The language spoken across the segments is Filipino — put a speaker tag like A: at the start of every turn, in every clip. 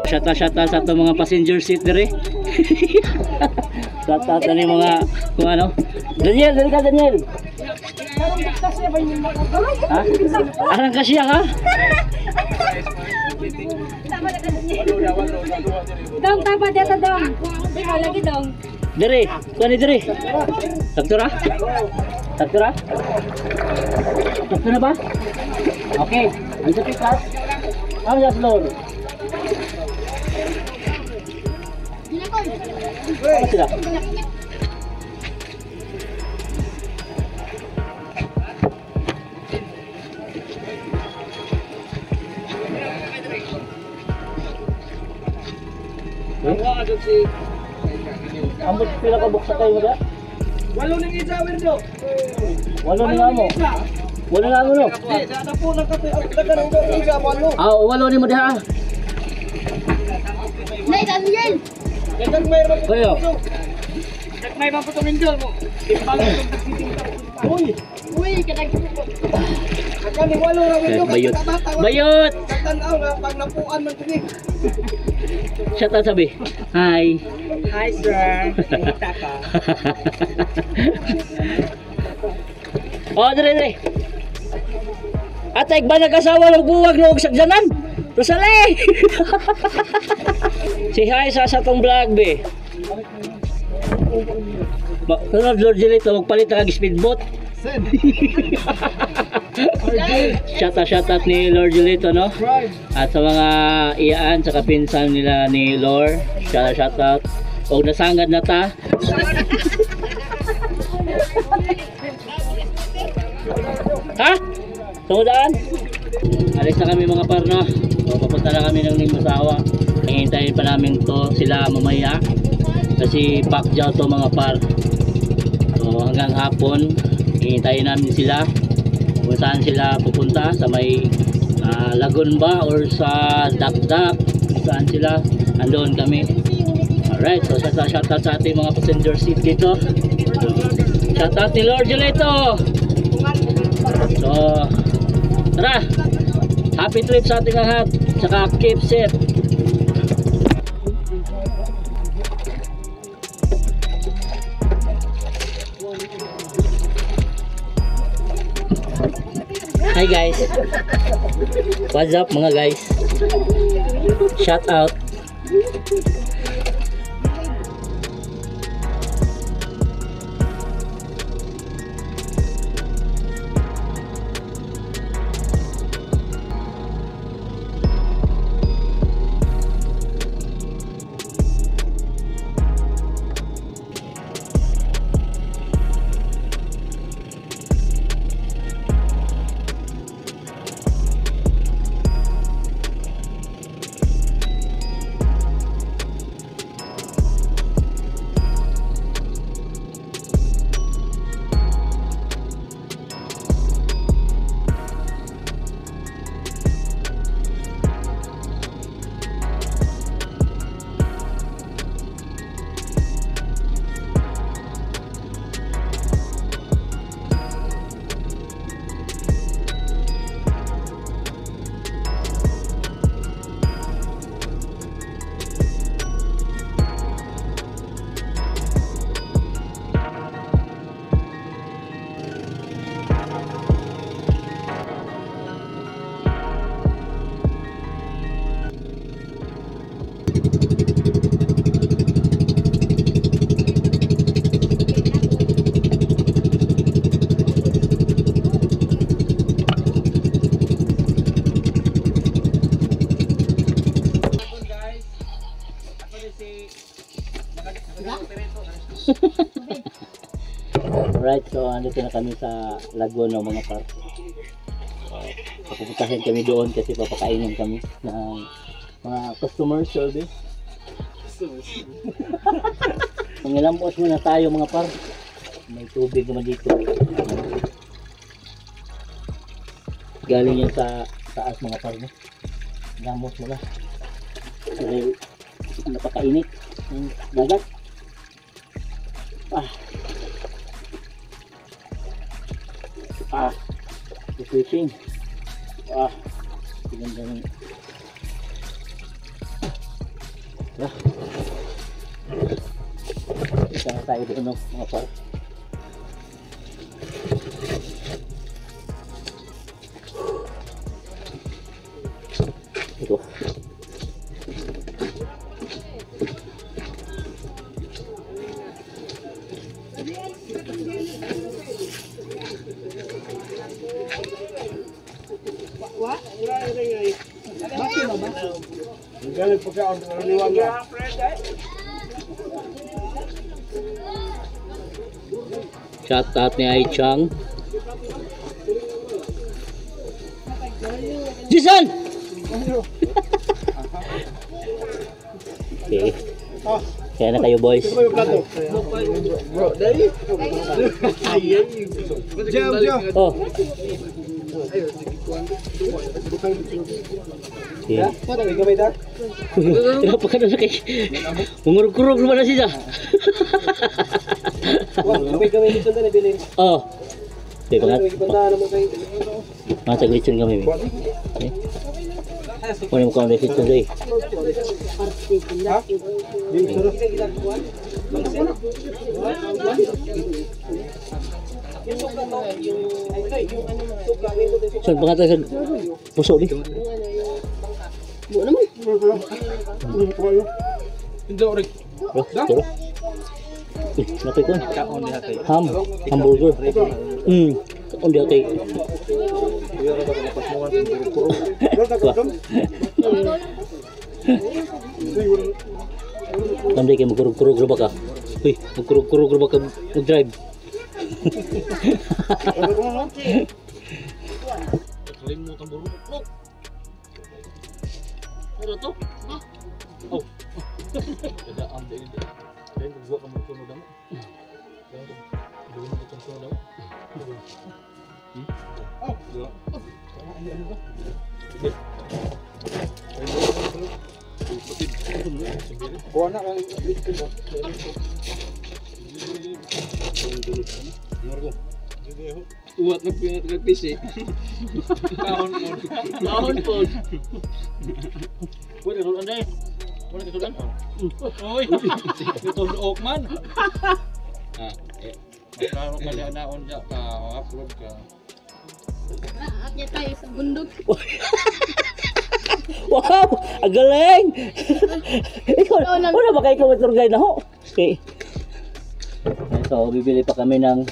A: Shata sa ato mga passenger seat dire. Shata ni mga kung ano. Daniel, dali ka Daniel. Ha? Arang ka siya ha?
B: Dong, tapa dito dong. Ikaw lagi dong.
A: Dire, kuani dire. Saktura? Saktura? Saktura ba? Okay, ang sa pikas. Ang sa floor. Apa sila? Ambot pila ka buksa kayo da?
C: Walo ning isawer do.
A: Walo ni amo. Walo na amo no.
C: Di sa po nagkatay ang dagan ng isa walo.
A: Ah, walo ni mo diha.
B: Nay, Daniel.
C: Dagan may ra.
A: Kayo.
C: Nagmay man po tong indol mo. Timbang tong tagsitinta. Uy,
B: Uy, kadag.
C: akan ni walo ra window.
A: Bayot. Bayot.
C: Tanaw na pag napuan man kini.
A: Shout out sabi. Hi.
C: Hi sir. Kita ka.
A: Oh, dire. Atay ba nag-asawa ng buwag no og sagdanan? Rosale. Si hi sa tong vlog be. Sunod Lord Jelito magpalit ka speedboat. Shout out ni Lord Jelito no. At sa mga iyaan sa kapinsan nila ni Lord, shout out. Og nasangad na ta. Ha? Tungudaan? Alis na kami mga parno. So, papunta na kami ng Limasawa. Hihintayin pa namin to sila mamaya. Kasi Pacquiao to mga par. So hanggang hapon, hihintayin namin sila. Kung saan sila pupunta. Sa may Lagun ba or sa Dakdak. Saan sila? Andoon kami. Alright, so shout out sa ating mga passenger seat dito. Shout out ni Lord Julito. So tara, happy trip sa ating lahat. Saka keep safe. Hi guys, what's up mga guys? Shout out. Alright, so andito na kami sa Lagun mga par. Pupuntahin kami doon kasi papakainin kami ng mga customer service. Mangilamos muna tayo mga par. May tubig naman dito. Galing yan sa taas mga par. Lamos muna. Kasi napakainit ng dagat. Fishing. Ganda ng Isa na tayo doon, no, mga par. Ito.
C: Galing pagkaon ng liwag.
A: Shout out ni Ai Chang. Jason! Okay. Kaya na kayo boys.
C: Bro, dali. Jam, jam.
A: Oh. Okay.
C: Pwede may gamay dar?
A: Napaka na kay. Mungurug-kurug naman na siya.
C: May gamay dito na nabilin.
A: Oh. Okay,
C: May
A: pangat.
C: banda naman kayo.
A: Mataglit yun kami. Okay. Muna mo kami dito doy.
C: Ha? Yung sarap.
A: Saan pa kata sa puso di?
B: Buo naman.
C: Hindi orig.
A: Bro, turo. Napay ko. Hamburger. Kaon di kay. Tamday kay magkurug-kurug ra ba ka? Uy, magkurug-kurug ra ba ka mag-drive?
C: Kalimutan buro.
A: Ano to?
C: Oh. Kada am din. Dan gua kamu kuno damo. Dan dulu kita kuno damo. Oh, ya. Ini apa? Buana kan itu. Uwat na pingat kag PC.
A: Kahon po. Pwede ron anday. Wala ka tulan?
C: Oy. Ito ok man. Ah, klaro ka na naon ja ka upload ka.
B: Naakya tayo sa bundok.
A: Wow! Ang galing! Ikaw, wala ba kayo tour guide na ho? Okay. So, bibili pa kami ng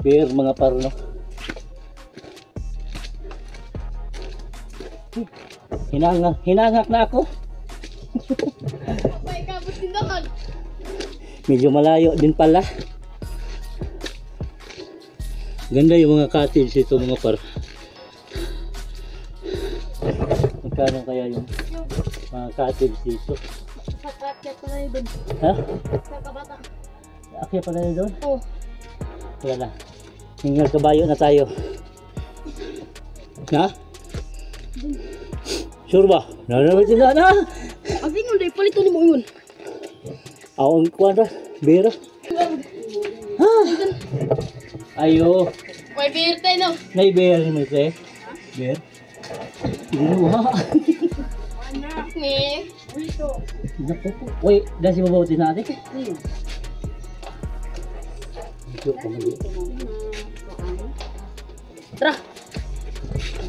A: beer mga parno. Hinangak na ako.
B: May kabot tindahan.
A: Medyo malayo din pala. Ganda yung mga cottage dito mga par. Magkano kaya yung mga cottage dito?
B: Sakakya pa na yun doon.
A: Ha?
B: Sa kabata.
A: Akya pa na yun doon?
B: Oh.
A: Wala na. Hingal kabayo na tayo. Ha? Sure ba? Nanabitin na!
B: Abing mo dahil palito ni mo yun.
A: Ako ang kwadra. Bira. Ha? Ayo.
B: May beer tayo no.
A: Nay bear ni Mike. Bear. Ginawa.
B: Ni.
A: Naku po. Wait, dahil si mababutin natin.
B: Tara.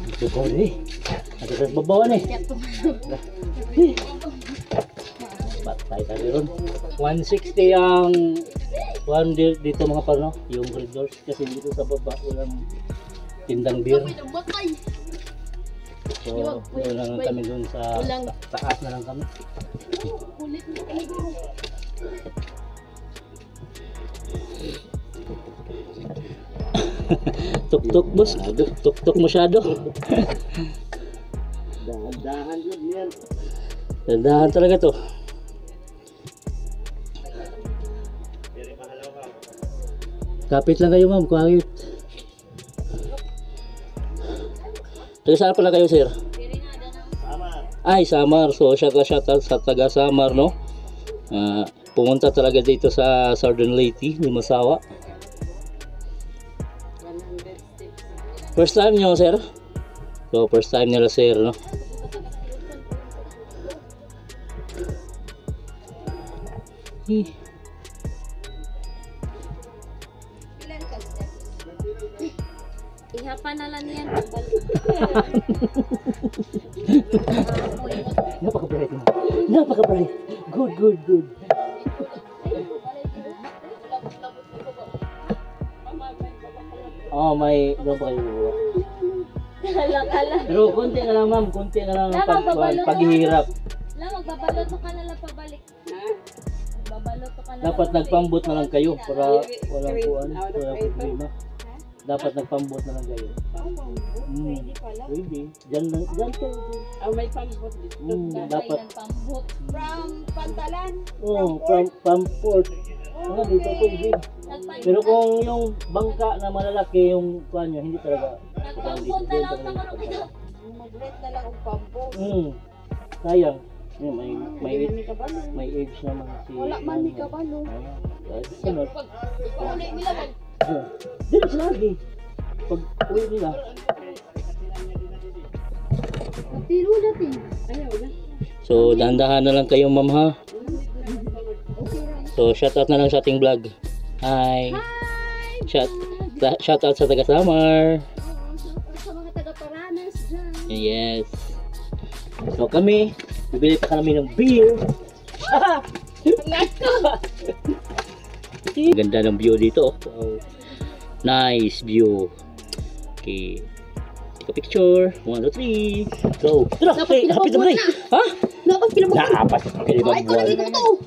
A: Ito ko rin. Ito sa babawan eh. Patay tayo ron. 160 ang one dito mga parno. Yung red doors. Kasi dito sa baba walang tindang beer.
B: May nabatay.
A: So, wala lang kami dun sa taas na lang kami.
B: Kulit mo kami bro.
A: Tuk-tuk boss. Tuk-tuk masyado.
C: Dahan yun yan.
A: Dandahan talaga to. Kapit lang kayo ma'am, kahit. Taga saan pala kayo sir? Ay, Samar. So shout out sa taga Samar, no? Pumunta talaga dito sa Southern Leyte, Limasawa. First time nyo sir? So first time nila sir, no?
B: Ihapan na lang yan.
A: Napaka-bright mo. Napaka-bright. Good, good, good. Oh, may doon pa kayo bubuha.
B: Kala.
A: Pero konti na lang ma'am, konti na lang ang paghihirap.
B: Magbabalot mo ka na lang pabalik. Magbabalot mo ka na lang.
A: Dapat nagpambot na lang kayo para walang kuwan, walang problema. Dapat nagpambot na lang kayo.
B: Pwede pala.
A: Pwede. Diyan kayo.
B: May pambot dito.
A: Dapat.
B: Pambot. From Pantalan.
A: Oh, from port. Mga dito pwede. Pero kung yung bangka na malalaki yung kuwan nyo, hindi talaga.
B: Nagpambot na lang sa kanong
D: Mag-rent na lang ang pampo.
A: Sayang. May age naman si.
D: Wala man ni kabalo.
A: Sunod.
B: Uli nila mag.
A: Dito sila lagi. Pag uwi nila.
D: Matiro natin. Ayaw na.
A: So, dahan-dahan na lang kayo ma'am ha. So, shout out na lang sa ating vlog. Hi. Shout out sa taga Samar.
D: Sa mga taga-Paranas dyan.
A: Yes. So, kami, bibili pa kami ng beer. Ganda ng view dito. Wow. Nice view. Okay. Take a picture. 1, 2, 3. Go. Tara, hapit na ba? Ha?
D: Dapat pinabot.
A: Dapat. Kaya ba
D: Ay, ko lagi ko to.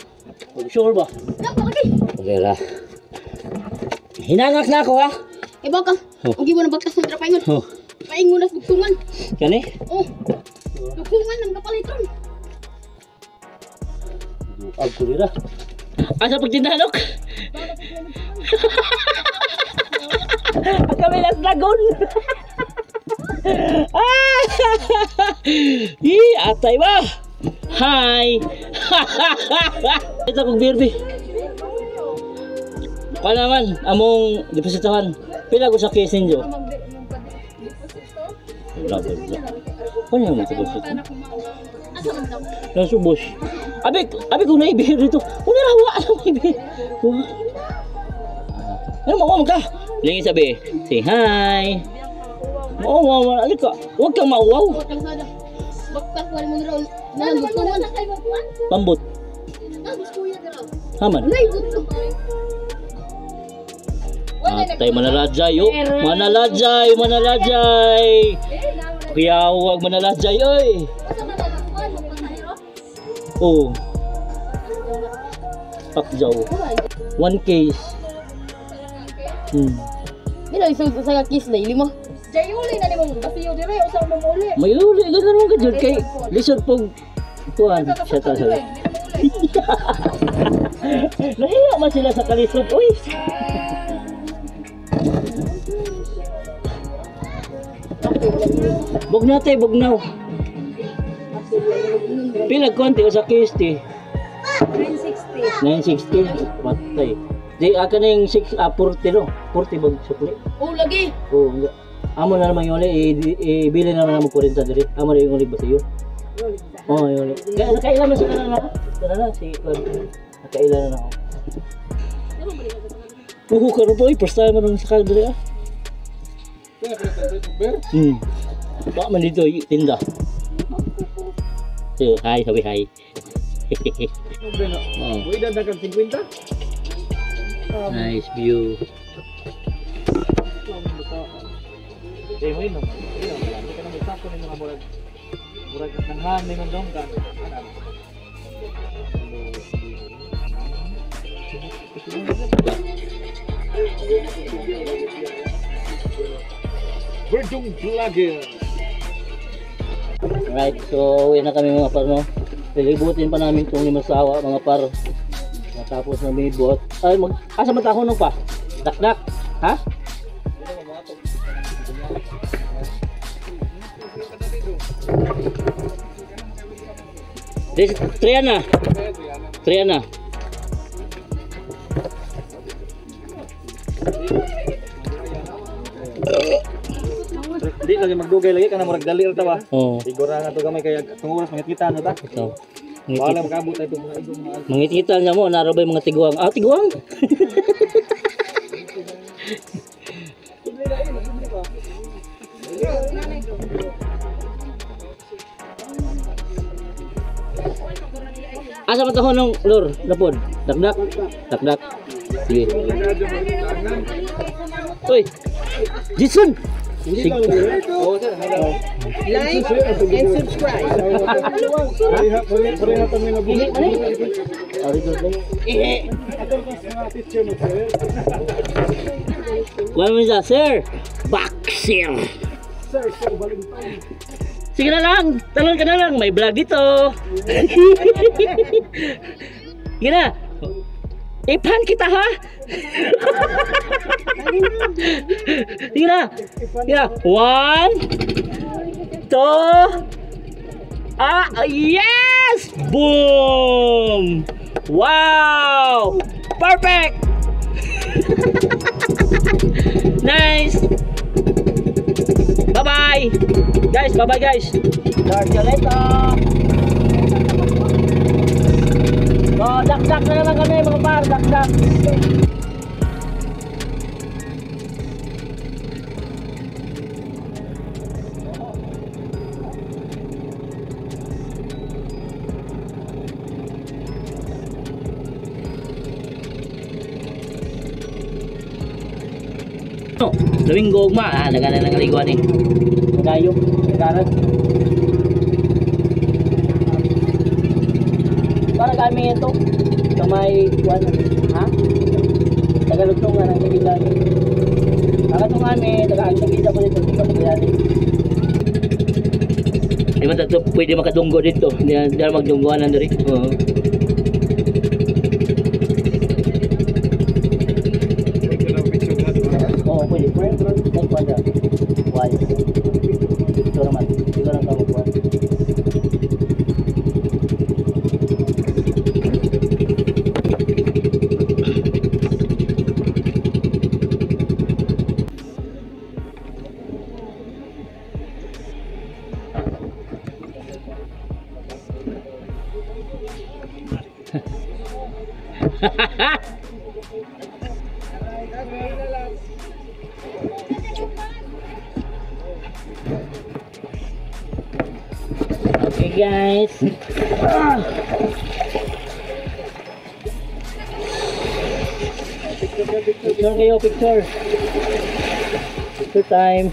A: Sure ba?
D: Dapat lagi.
A: Okay la. Hinangak na ako ha.
D: Eh baka. Ang gibo na bagkas ng trapaingon.
A: Oh.
D: Paingon na bugtungan.
A: Kani?
D: Oh. Bugtungan ng kapalitron.
A: Duag ko nila. Asa pagtindahanok? Ang kami las lagon. Atay ba? Hi. Ito kong birbi. Kaya naman, among depositohan. Pila ko sa kesin jo. Kaya naman sa deposito. Nasa bus. Abi kung naibihir dito. Kung narawa ang naibihir. Ano mo ka? Lingin sabi, say hi. Wow, alik ka. Huwag kang mauwaw.
D: Bagkas wala mo raw. Na bugtungan na kay magkuan.
A: Pambot.
D: Na biskuya raw.
A: Haman.
D: Nay bugtungan.
A: Atay manalajay oh. Manalajay. Kaya huwag manalajay oy. Oh. Pakjaw. 1 case.
D: Bila isang sa kiss na ilimo.
B: Jay uli na ni mong basiyo dire usa mo uli.
A: May uli ganun mo kadyo kay lisod pog kuan siya ta sa. Nahiya man sila sa kalisod oy. Bugnaw. Pila konti sa case ti. 960. Patay. Di aka na yung 40 no? 40 bag sukli.
D: Oh lagi.
A: Oh, amo na naman yung uli, ibili naman naman 40 diri. Amo na yung ulit ba sa'yo? Oo, yung ulit. Nakailan na sa kanan ako? Kanan si nakailan na ako. Puho ka rin po first time mo sa kanan diri ah. Baka man dito, tinda. So, hi, sabi hi.
C: Uy, dadagan 50.
A: Nice view.
C: Eh, mo yun, hindi ka na magsako ng mga murag ng hangin ng dong kan. Berjung Vlogger.
A: Alright, so uwi na kami mga par no. Pilibutin pa namin itong limasawa mga par. Natapos na may buhat. Ay, asa matahon pa? Dakdak. Ha? Triana.
C: Di lagi magdugay lagi kana murag dali ra ta ba?
A: Oh.
C: Siguro nga to gamay kay tong oras mangit kita no ta.
A: So,
C: Wala makabot tayo itong mga igong mga
A: Mangititan niya mo, naro ba yung mga tiguang? Ah, tiguang? Asa matahon ng lor, lapod? Dakdak? Dakdak? Sige. Uy! Jason! Sige.
D: Like and subscribe.
A: Wala mo siya, sir! Boxer! Sige na lang! Talon ka na lang! May vlog dito! Sige na! Ipan kita ha! Sige na! Sige na! 1 2 yes! Boom! Wow! Perfect! Nice! Bye-bye! Guys, bye-bye guys! Start you later! So, dak-dak na naman kami mga par, dak-dak! Domingo ugma, nagana ng kaliguan eh. Nagayo, nagaran. Para kami ito, kamay kuan, ha? Tagalugtong nga ng kagilan. Nakatong kami, tagaan kagila ko dito, dito kagilani. Di ba ito pwede makadunggo dito? Hindi na magdunggoan na diri. Oo. Pwede, like wala. Why? Ito naman, ito lang kamo kuha. Okay guys. Picture kayo, picture. Picture time.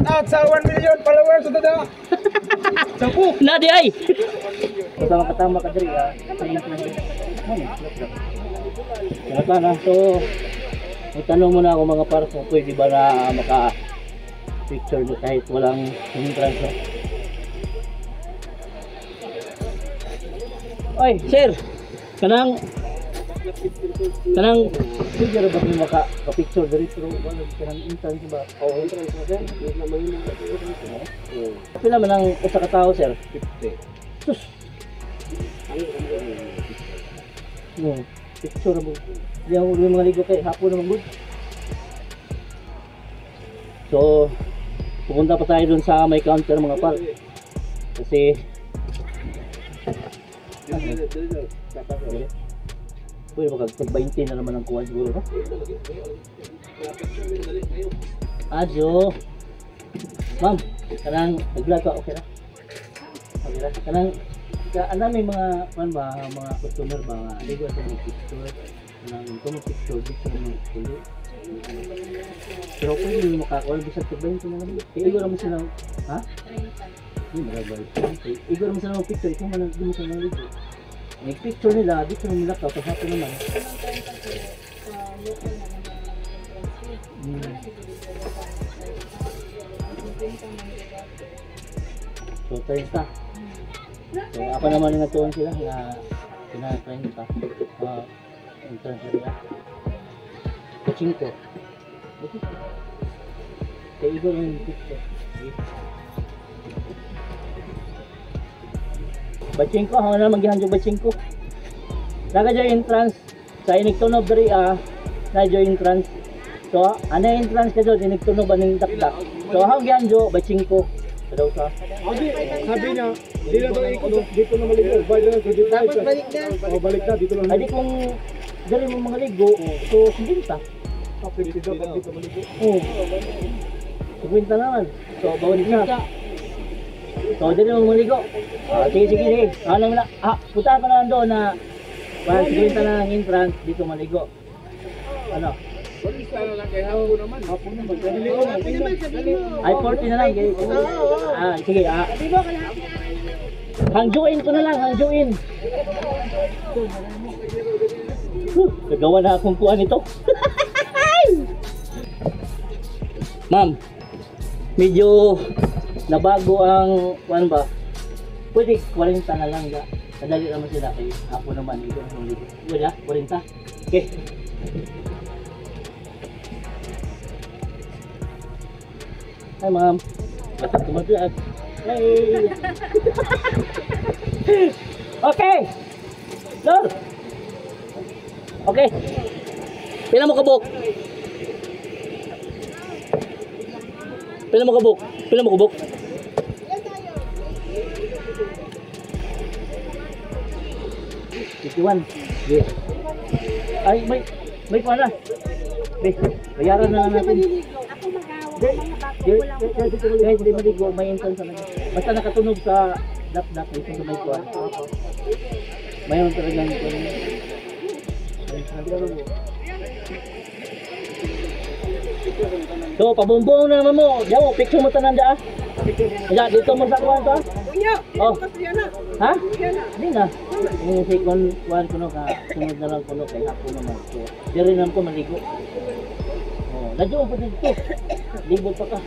C: Out sa 1 million followers ito na. Sapu.
A: Nadi ay. Katama ka diri ah. Kaya na so may tanong muna ako mga par kung pwede ba na maka picture na kahit walang entrance. Oy, sir. Kanang pwede ba ni maka-picture diri pero wala kanang entrance ba? Oh, entrance na sir. Na mahimo na dito. Pila man ang usa ka tawo, sir? 50. Sus. Picture mo. Yung mga ligo kay hapon naman good. So, pupunta pa tayo dun sa may counter mga par. Kasi pwede makagpag-20 na naman ang kuha siguro, no? Adyo. Ma'am, kanang nag-vlog ka, okay na? Okay na? Kanang may mga mga customer ba nga ligo sa mga picture kanang kung picture dito sa mga kulo. Pero pwede mo makakuha bisag ka-20 na naman. Igo naman sila, ha? 30. Hindi marabay. Igo naman sila ng picture, ikaw man hindi mo sa mga ligo. May picture nila, dito naman nila tapos hapon naman. So, 30. So, ako naman yung natuwan sila na pinaka-try nita. Entrance nila. 5. Kaya ikaw yung picture. Bachingko, ako na magihan yung bachingko. Naga dyan entrance. Sa iniktunob dari na dyan entrance. So, ano yung entrance ka dyan? Iniktunob aning dakdak. So, ako gihan dyan bachingko. Sa daw sa.
C: Sabi niya, hindi na daw ikot dito na maligo. Dapat balik na. O balik na, dito lang.
A: Adi kung dari mo mga ligo, so sinta.
C: Pwede dapat dito maligo.
A: Oo. Sinta naman. So, bawalik na. So, dari mo mga ligo. Sige, sige, sige. Ano na, punta ka na doon na sinta na ng entrance, dito maligo. Ano? Ay, 40 na lang. Sige, hangjuin ko na lang, hangjuin. Nagawa na akong kuha nito. Ma'am, medyo nabago ang kuhan ba? Pwede 40 na lang ga. Kadali naman sila kay ako naman ito ang ligo. Pwede 40. Okay. Hi ma'am. Tumatuyag. Hey. Okay. Lord. Okay. Pila mo kabuk? Pila mo kabuk? Pila mo kabuk? Iwan. Yes. Ay, may pala. Bayaran na natin.
B: Ako mag-awag, mga bata ko lang.
A: Guys, hindi maligo, may entrance na. Basta nakatunog sa dap-dap dito sa may kuwan. Mayroon talagang so, pabumbong na naman mo. Diyan mo, picture mo tanan dyan. Diyan, dito mo sa kuwan to. Oh. Ha? Hindi na. Yung si kuwan ko no, sunod na lang ko no, kay hapon naman. So, di rin naman ko maligo. Oh, nadyo mo pa dito. Libot pa ka.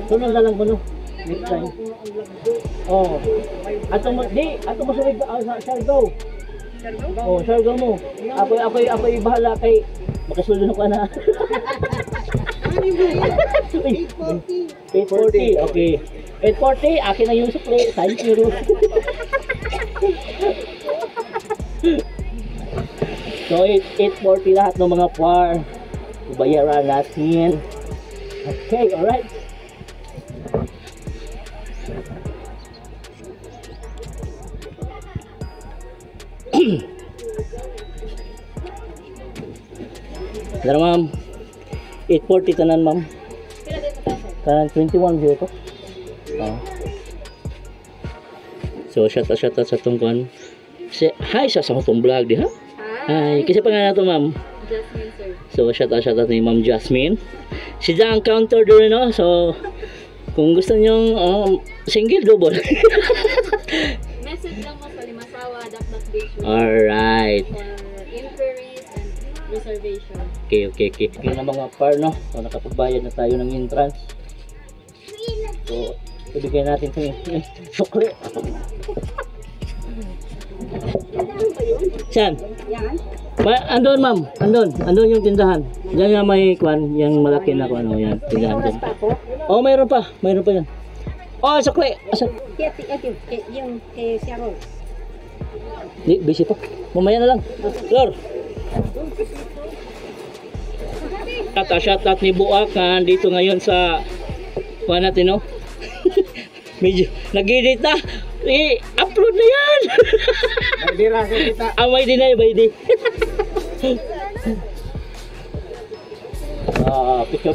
A: Sunod na lang ko no. Next time. Oh. Ato mo, sulig sa Siargao. Oh, Siargao mo. Ako bahala kay makasulod na ko na. 840. Okay. 840, akin na yung supply. Thank you. So, 840 lahat ng mga par. Bayaran natin. Okay, alright. Dara ma'am. 840 tanan ma'am. Tanan 21 view ko. Oh. So shout out sa tungkuan. Hi sa akong vlog di ha. Hi, kasi pangalan nato ma'am.
B: Jasmine, sir.
A: So shout out ni Ma'am Jasmine. Si ang counter doon no. So kung gusto niyo single double.
B: Message lang mo sa Limasawa, Dakdak Beach
A: Alright.
B: for inquiries and reservation.
A: Okay. Yung na mga par no. So nakapagbayad na tayo ng entrance. So ibigay natin ito yung sukli. Saan? Andun ma'am, andun yung tindahan. Diyan nga may kwan, yung malaki na kwan, yan, tindahan dyan. Oh, mayroon pa yan. Oh, sukli!
B: Yung kay Sharon.
A: Di, busy pa. Mamaya na lang. Lord! Shout out ni Buakan dito ngayon sa kwan natin, no? Medyo, nag-edit na! I-upload na yan! May di na, may di.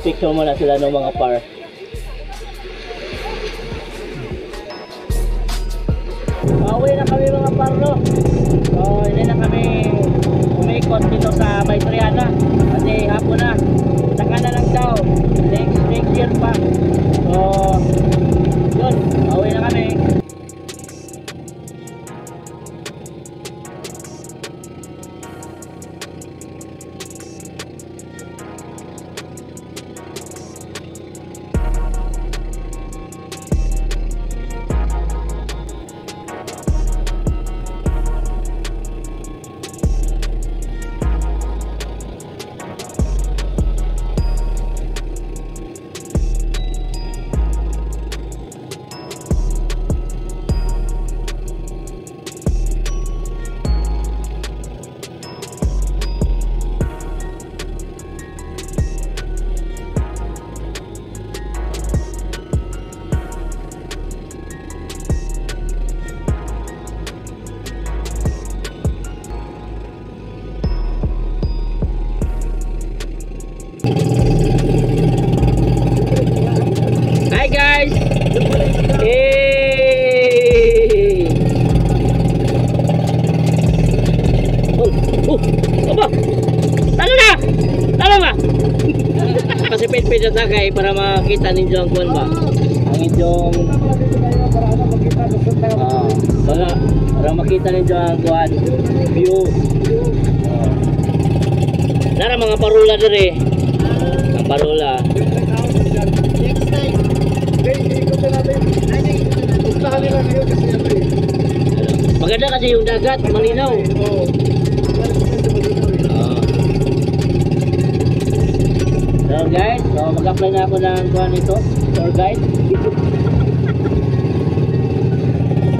A: Picture muna sila ng mga par. Pauwi na kami mga par, no? So, hindi na kami umikot dito sa May Triana kasi hapon na. Saka na lang daw. Next year pa. So, yun. Pauwi na kami. Eh. Aba! Talo na! Talo ba? Kasi pit-pit na tagay para makita ninyo ang kuwan ba? Ang inyong para makita ninyo ang kuwan view. Nara mga parula dire. Ang parula.
D: Next time.
A: Maganda kasi yung dagat, malinaw. So guys, so mag-apply na ako ng kuha nito, tour guide.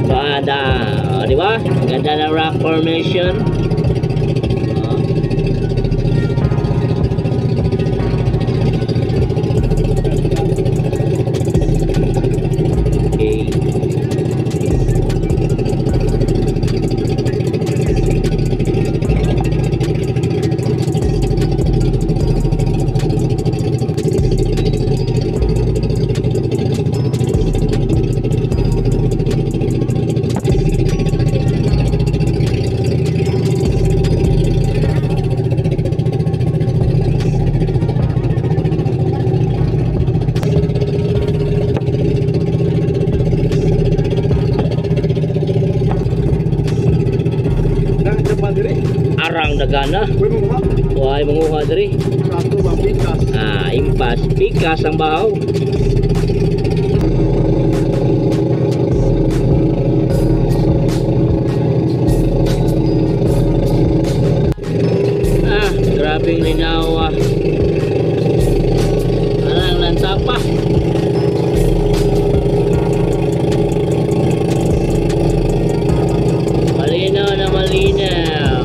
A: Ganda, di ba? Ganda ng rock formation. Okay. Arang dagana. Why manguha diri? Impas, pikas ang bahaw. Grabing linaw. Arang lantapa. Malinaw na malinaw.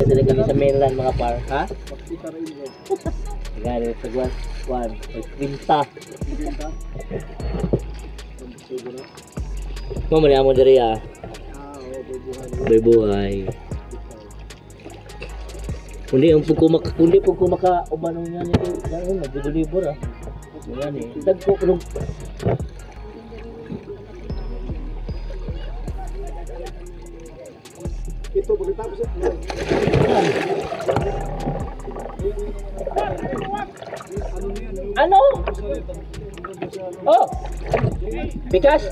A: Dali kami sa mainland mga par, ha? Gani sa Guan, Quinta. Mamali amo diri ah. Buhay. Kundi pag ko maka ubanong nga nito, dahil nagdulibor ah. Yan eh. Dagko kulog.
C: Ito pagkatapos
A: Ano? Oh. Bikas.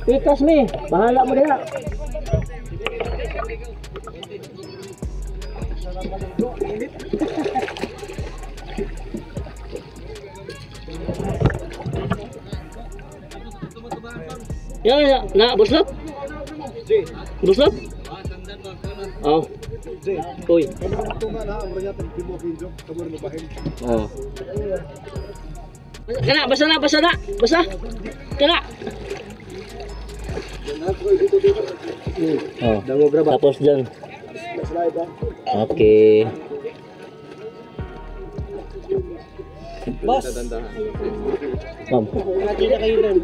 A: Bikas mi. Bahala mo diha. Ya, na buslot. Buslot? Oh. Uy. Oh. Kana, basa na. Basa. Kana. Oh. Tapos dyan. Okay.
D: Boss.
A: Ma'am.
D: Nakita kayo doon.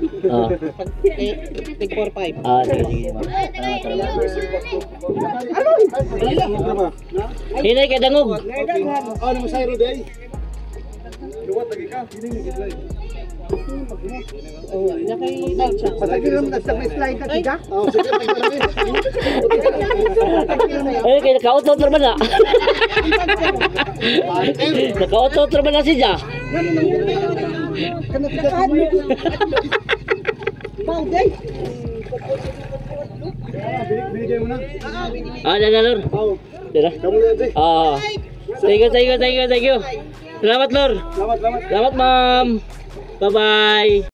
D: Tig 4-5.
A: Sige, ma'am. Hinay kay dangog.
C: Ano mo sayro day? Luwat lagi ka, hindi ni slide.
D: Oh, nakay siya.
C: Patagil naman nagsak may slide ka tiga. Oh, sige tagil.
A: Kay naka-auto naman na. Naka-auto naman na siya.
C: Kana tiga mo.
D: Pau day.
C: Binigay mo na.
A: Lor.
C: Oh.
A: Tira.
C: Kamu na day.
A: Thank you. Salamat, Lor.
C: Selamat.
A: Salamat, ma'am. Bye-bye.